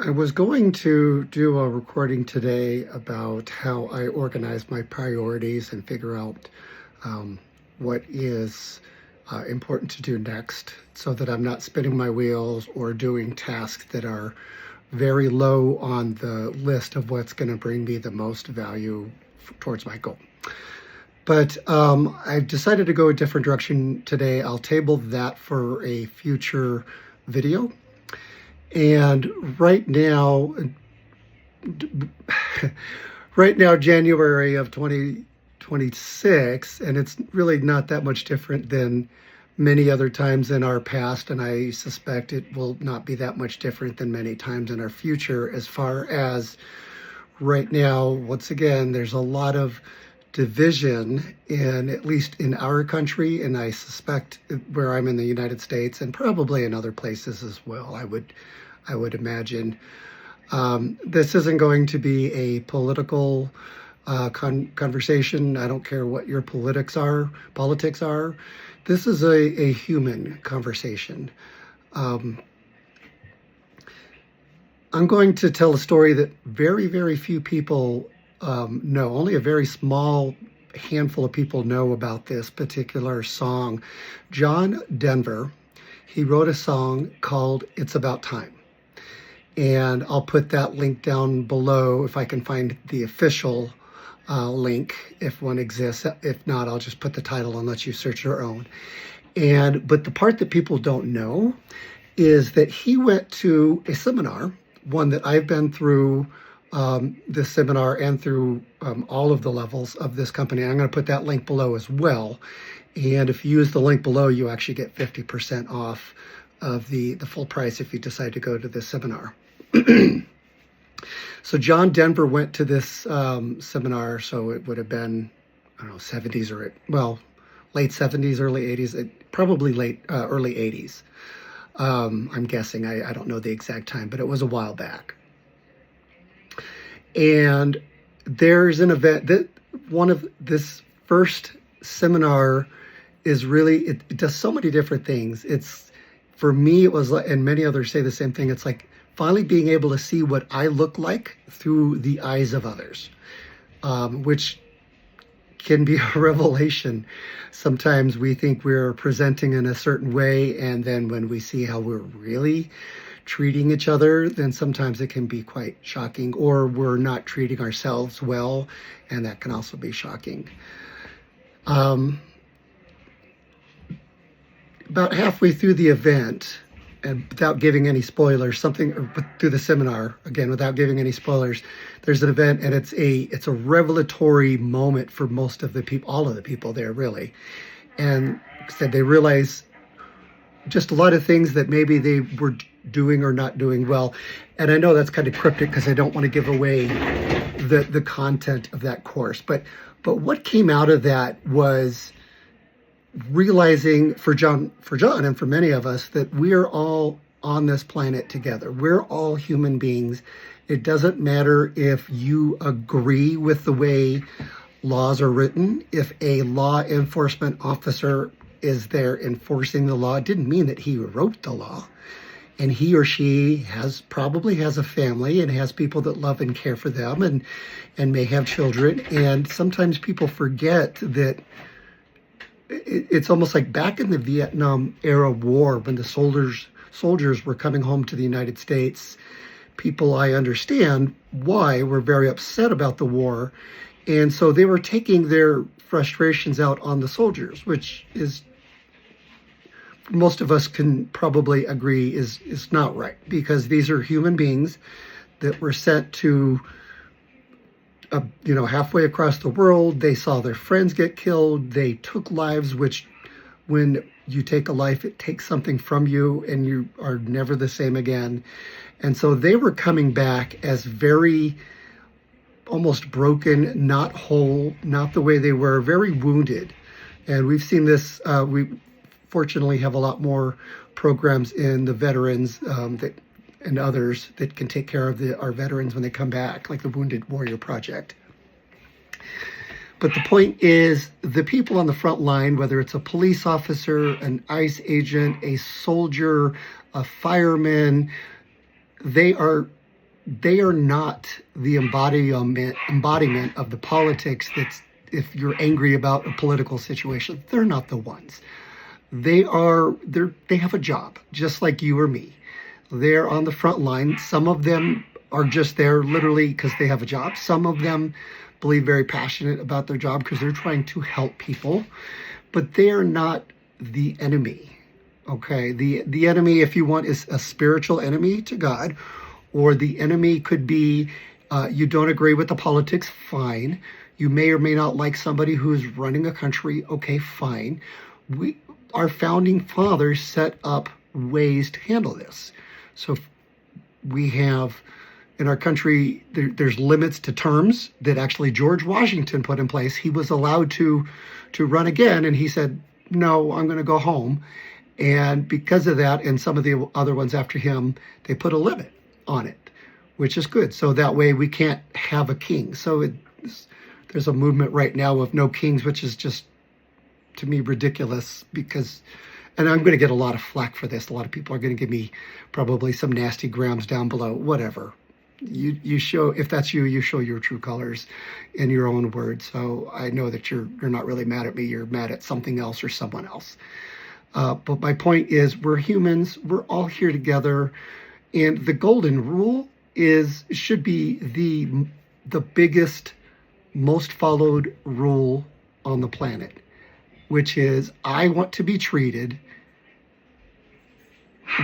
I was going to do a recording today about how I organize my priorities and figure out what is important to do next so that I'm not spinning my wheels or doing tasks that are very low on the list of what's going to bring me the most value towards my goal. But I've decided to go a different direction today. I'll table that for a future video. And right now, January of 2026, and it's really not that much different than many other times in our past, and I suspect it will not be that much different than many times in our future. As far as right now, once again, there's a lot of division at least in our country, and I suspect where I'm in the United States and probably in other places as well. I would imagine. This isn't going to be a political conversation. I don't care what your politics are. This is a human conversation. I'm going to tell a story that very, very few people know. Only a very small handful of people know about this particular song. John Denver, he wrote a song called "It's About Time." And I'll put that link down below if I can find the official link, if one exists. If not, I'll just put the title and let you search your own. But the part that people don't know is that he went to a seminar, one that I've been through this seminar and through all of the levels of this company. I'm going to put that link below as well. And if you use the link below, you actually get 50% off of the full price if you decide to go to this seminar. So John Denver went to this seminar, so it would have been, I don't know, 70s or, late 70s, early 80s, probably early 80s. I'm guessing, I don't know the exact time, but it was a while back. And there's an event that one of this first seminar is really, it does so many different things. For me, it was like, and many others say the same thing, it's like finally being able to see what I look like through the eyes of others, which can be a revelation. Sometimes we think we're presenting in a certain way, and then when we see how we're really treating each other, then sometimes it can be quite shocking, or we're not treating ourselves well, and that can also be shocking. About halfway through the event, and without giving any spoilers, through the seminar, again, without giving any spoilers, there's an event, and it's a revelatory moment for most of the people, all of the people there, really. And said they realize just a lot of things that maybe they were doing or not doing well. And I know that's kind of cryptic because I don't want to give away the content of that course. But what came out of that was realizing for John and for many of us that we are all on this planet together. We're all human beings. It doesn't matter if you agree with the way laws are written. If a law enforcement officer is there enforcing the law, it didn't mean that he wrote the law. And he or she probably has a family and has people that love and care for them and may have children. And sometimes people forget that it's almost like back in the Vietnam era war, when the soldiers were coming home to the United States, people, I understand why, were very upset about the war. And so they were taking their frustrations out on the soldiers, which is, most of us can probably agree is not right, because these are human beings that were sent to halfway across the world. They saw their friends get killed. They took lives, which when you take a life, it takes something from you and you are never the same again. And so they were coming back as very almost broken, not whole, not the way they were, very wounded. And we've seen this, we fortunately have a lot more programs in the veterans and others that can take care of our veterans when they come back, like the Wounded Warrior Project. But the point is, the people on the front line, whether it's a police officer, an ICE agent, a soldier, a fireman, they are they are not the embodiment of the politics that's, if you're angry about a political situation, they're not the ones. They have a job, just like you or me. They're on the front line. Some of them are just there literally because they have a job. Some of them believe very passionate about their job because they're trying to help people, but they are not the enemy. Okay, the enemy, if you want, is a spiritual enemy to God, or the enemy could be you don't agree with the politics, fine. You may or may not like somebody who's running a country, okay, fine. Our founding fathers set up ways to handle this. So we have in our country, there's limits to terms that actually George Washington put in place. He was allowed to run again, and he said, no, I'm going to go home. And because of that, and some of the other ones after him, they put a limit on it, which is good. So that way we can't have a king. So there's a movement right now of no kings, which is just, to me, ridiculous because, and I'm going to get a lot of flack for this. A lot of people are going to give me probably some nasty grams down below, whatever. You show, if that's you, you show your true colors in your own words. So I know that you're not really mad at me. You're mad at something else or someone else. But my point is, we're humans. We're all here together. And the golden rule should be the biggest, most followed rule on the planet, which is I want to be treated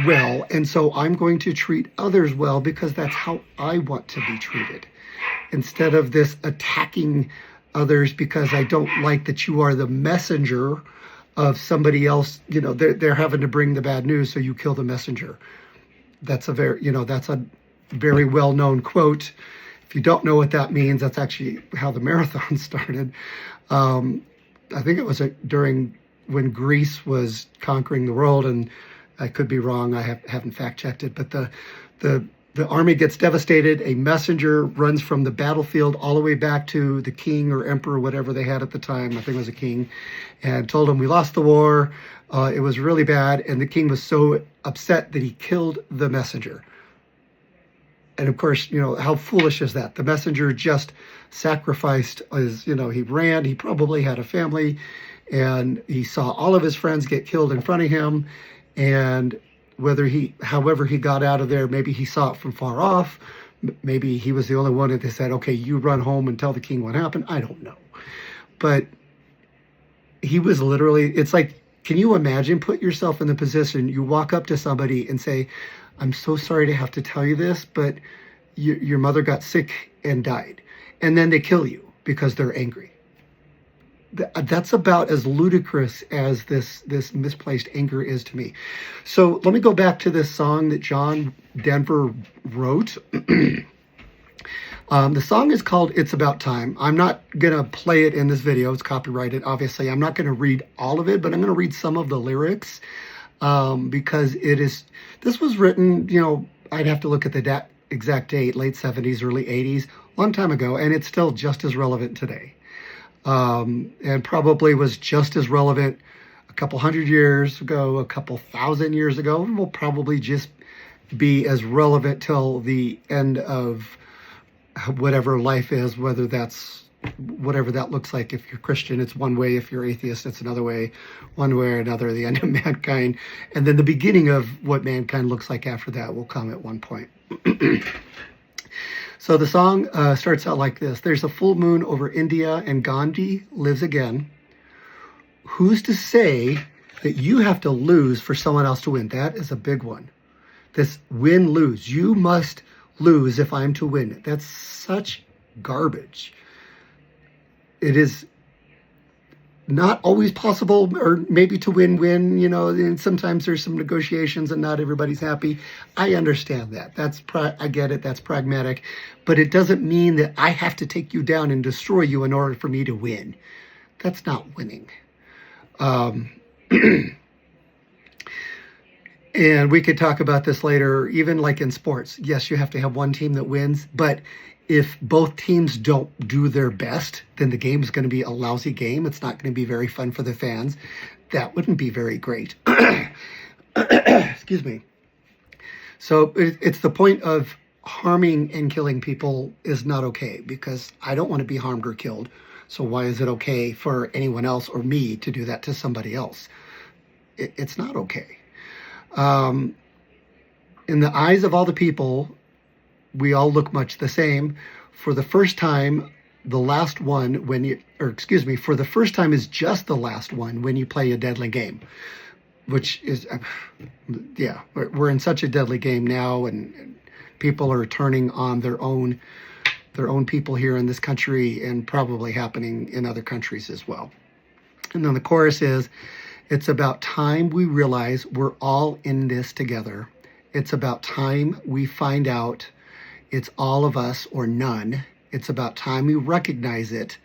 well, and so I'm going to treat others well because that's how I want to be treated. Instead of this attacking others because I don't like that you are the messenger of somebody else, they're having to bring the bad news, so you kill the messenger. That's a very well-known quote. If you don't know what that means, that's actually how the marathon started. I think it was during when Greece was conquering the world, and I could be wrong. I haven't fact-checked it, but the army gets devastated. A messenger runs from the battlefield all the way back to the king or emperor, whatever they had at the time. I think it was a king, and told him, we lost the war. It was really bad. And the king was so upset that he killed the messenger. And of course, how foolish is that? The messenger just sacrificed he ran, he probably had a family, and he saw all of his friends get killed in front of him. And however he got out of there, maybe he saw it from far off. Maybe he was the only one that they said, okay, you run home and tell the king what happened. I don't know. But he was literally, it's like, can you imagine, put yourself in the position, you walk up to somebody and say, I'm so sorry to have to tell you this, but your mother got sick and died. And then they kill you because they're angry. That's about as ludicrous as this misplaced anger is to me. So let me go back to this song that John Denver wrote. The song is called It's About Time. I'm not going to play it in this video. It's copyrighted, obviously. I'm not going to read all of it, but I'm going to read some of the lyrics because this was written, I'd have to look at the exact date, late 70s, early 80s, long time ago, and it's still just as relevant today. And probably was just as relevant a couple hundred years ago, a couple thousand years ago, and will probably just be as relevant till the end of whatever life is, whatever that looks like. If you're Christian, it's one way. If you're atheist, it's another way. One way or another, the end of mankind. And then the beginning of what mankind looks like after that will come at one point. So the song starts out like this. There's a full moon over India and Gandhi lives again. Who's to say that you have to lose for someone else to win? That is a big one. This win-lose. You must lose if I'm to win. That's such garbage. It is not always possible, or maybe to win-win, and sometimes there's some negotiations and not everybody's happy. I understand that. I get it. That's pragmatic. But it doesn't mean that I have to take you down and destroy you in order for me to win. That's not winning. And we could talk about this later, even like in sports. Yes, you have to have one team that wins, but if both teams don't do their best, then the game is going to be a lousy game. It's not going to be very fun for the fans. That wouldn't be very great. Excuse me. So it's the point of harming and killing people is not okay, because I don't want to be harmed or killed. So why is it okay for anyone else or me to do that to somebody else? It's not okay. Um, in the eyes of all the people, we all look much the same. For the first time, the last one, for the first time is just the last one when you play a deadly game, which is, yeah, we're in such a deadly game now, and people are turning on their own people here in this country, and probably happening in other countries as well. And then the chorus is, it's about time we realize we're all in this together. It's about time we find out it's all of us or none. It's about time we recognize it.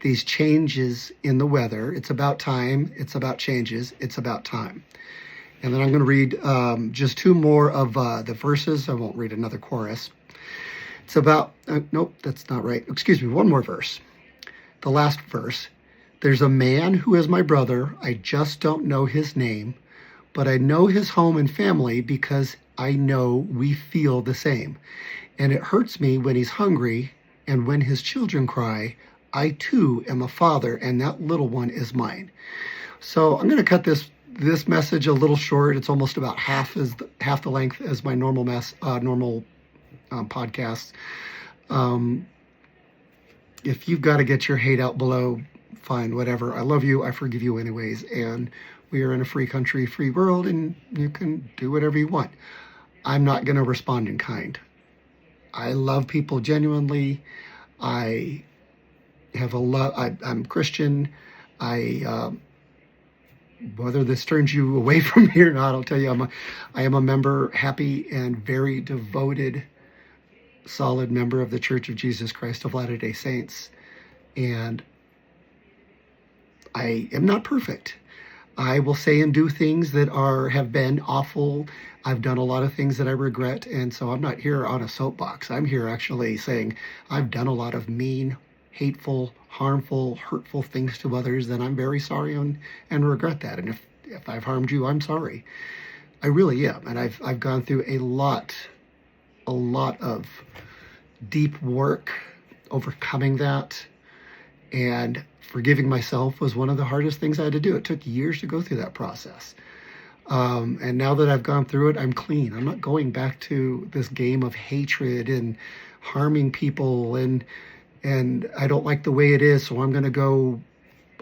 These changes in the weather. It's about time. It's about changes. It's about time. And then I'm going to read just two more of the verses. I won't read another chorus. It's about, nope, that's not right. Excuse me, one more verse. The last verse. There's a man who is my brother. I just don't know his name, but I know his home and family because I know we feel the same. And it hurts me when he's hungry, and when his children cry. I too am a father, and that little one is mine. So I'm going to cut this message a little short. It's almost about half the length as my normal podcasts. If you've got to get your hate out below, fine, whatever. I love you. I forgive you anyways. And we are in a free country, free world, and you can do whatever you want. I'm not going to respond in kind. I love people genuinely. I have I'm Christian. Whether this turns you away from me or not, I'll tell you, I am a member, happy and very devoted, solid member of the Church of Jesus Christ of Latter-day Saints. And I am not perfect. I will say and do things that have been awful. I've done a lot of things that I regret, and so I'm not here on a soapbox. I'm here actually saying I've done a lot of mean, hateful, harmful, hurtful things to others, and I'm very sorry and regret that. And if I've harmed you, I'm sorry. I really am. And I've gone through a lot of deep work overcoming that, and forgiving myself was one of the hardest things I had to do. It took years to go through that process. And now that I've gone through it, I'm clean. I'm not going back to this game of hatred and harming people, and I don't like the way it is, so I'm going to go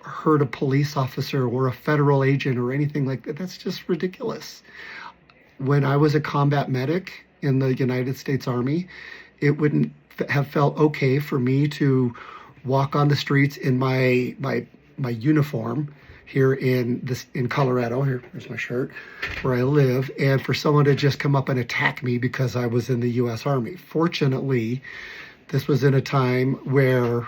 hurt a police officer or a federal agent or anything like that. That's just ridiculous. When I was a combat medic in the United States Army, it wouldn't have felt okay for me to walk on the streets in my uniform here in Colorado. Here's my shirt, where I live, and for someone to just come up and attack me because I was in the U.S. Army. Fortunately, this was in a time where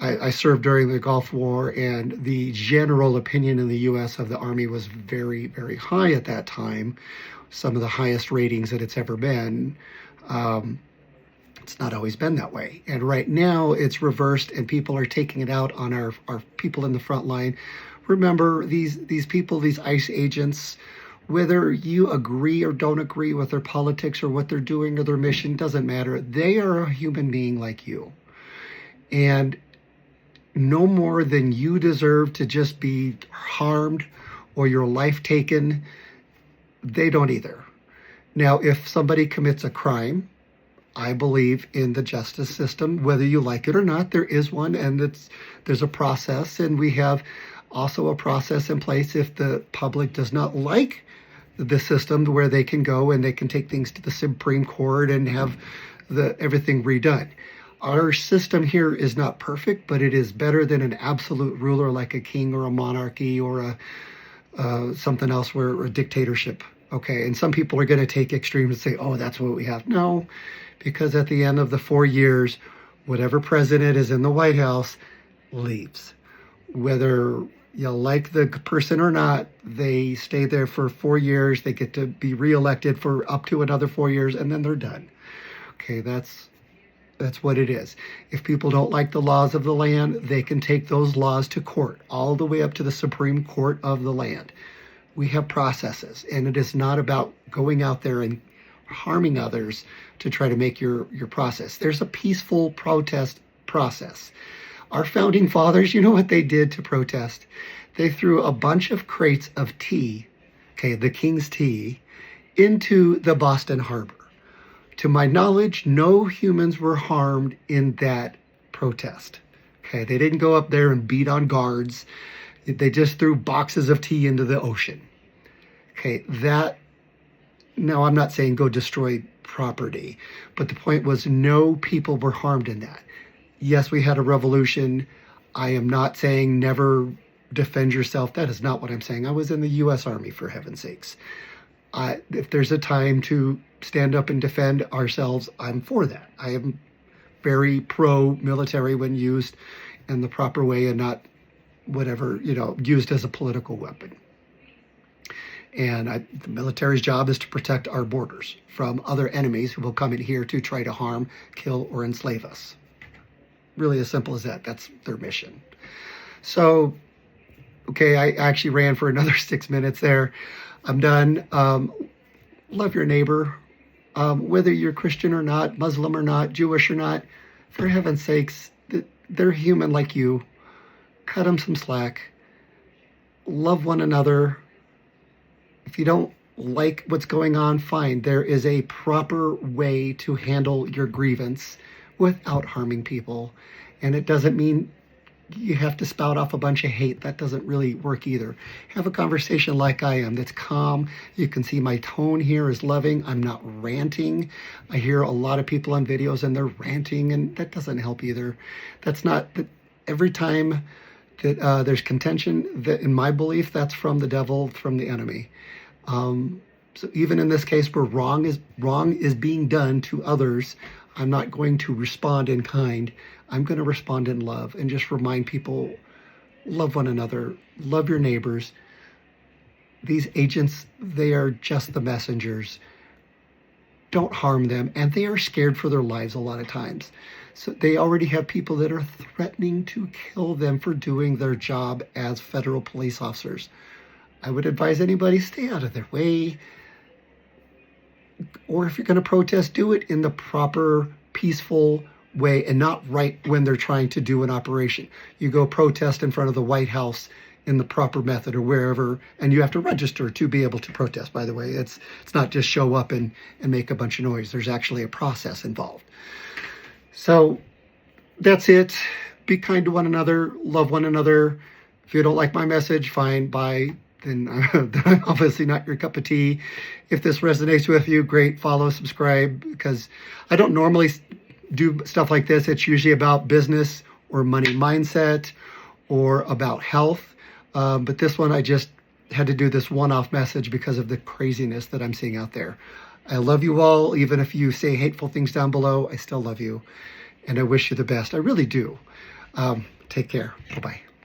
I served during the Gulf War, and the general opinion in the U.S. of the Army was very, very high at that time. Some of the highest ratings that it's ever been. It's not always been that way. And right now it's reversed, and people are taking it out on our people in the front line. Remember, these people, these ICE agents, whether you agree or don't agree with their politics or what they're doing or their mission, doesn't matter. They are a human being like you. And no more than you deserve to just be harmed or your life taken, they don't either. Now, if somebody commits a crime, I believe in the justice system, whether you like it or not. There is one, and there's a process, and we have also a process in place if the public does not like the system, where they can go and they can take things to the Supreme Court and have everything redone. Our system here is not perfect, but it is better than an absolute ruler like a king or a monarchy or something else, where a dictatorship. Okay, and some people are going to take extremes and say, oh, that's what we have. No, because at the end of the 4 years, whatever president is in the White House leaves. Whether you like the person or not, they stay there for 4 years. They get to be reelected for up to another 4 years, and then they're done. Okay, that's what it is. If people don't like the laws of the land, they can take those laws to court, all the way up to the Supreme Court of the land. We have processes, and it is not about going out there and harming others to try to make your process. There's a peaceful protest process. Our founding fathers, you know what they did to protest? They threw a bunch of crates of tea, okay, the King's tea, into the Boston Harbor. To my knowledge, no humans were harmed in that protest. Okay, they didn't go up there and beat on guards. They just threw boxes of tea into the ocean. Okay, now I'm not saying go destroy property, but the point was no people were harmed in that. Yes, we had a revolution. I am not saying never defend yourself. That is not what I'm saying. I was in the U.S. Army, for heaven's sakes. If there's a time to stand up and defend ourselves, I'm for that. I am very pro-military when used in the proper way and not whatever, used as a political weapon. And the military's job is to protect our borders from other enemies who will come in here to try to harm, kill, or enslave us. Really as simple as that. That's their mission. So, okay, I actually ran for another 6 minutes there. I'm done. Love your neighbor. Whether you're Christian or not, Muslim or not, Jewish or not, for heaven's sakes, they're human like you. Cut them some slack. Love one another. If you don't like what's going on, fine. There is a proper way to handle your grievance without harming people. And it doesn't mean you have to spout off a bunch of hate. That doesn't really work either. Have a conversation like I am that's calm. You can see my tone here is loving. I'm not ranting. I hear a lot of people on videos and they're ranting, and that doesn't help either. That's not every time that there's contention, that in my belief, that's from the devil, from the enemy. So even in this case where wrong is being done to others, I'm not going to respond in kind. I'm going to respond in love and just remind people, love one another, love your neighbors. These agents, they are just the messengers. Don't harm them. And they are scared for their lives a lot of times. So they already have people that are threatening to kill them for doing their job as federal police officers. I would advise anybody stay out of their way. Or if you're going to protest, do it in the proper, peaceful way and not right when they're trying to do an operation. You go protest in front of the White House in the proper method or wherever, and you have to register to be able to protest, by the way. It's not just show up and make a bunch of noise. There's actually a process involved. So that's it. Be kind to one another. Love one another. If you don't like my message, fine, bye. Then I'm obviously not your cup of tea. If this resonates with you, great. Follow, subscribe, because I don't normally do stuff like this. It's usually about business or money mindset or about health. But this one, I just had to do this one-off message because of the craziness that I'm seeing out there. I love you all. Even if you say hateful things down below, I still love you. And I wish you the best. I really do. Take care. Bye-bye.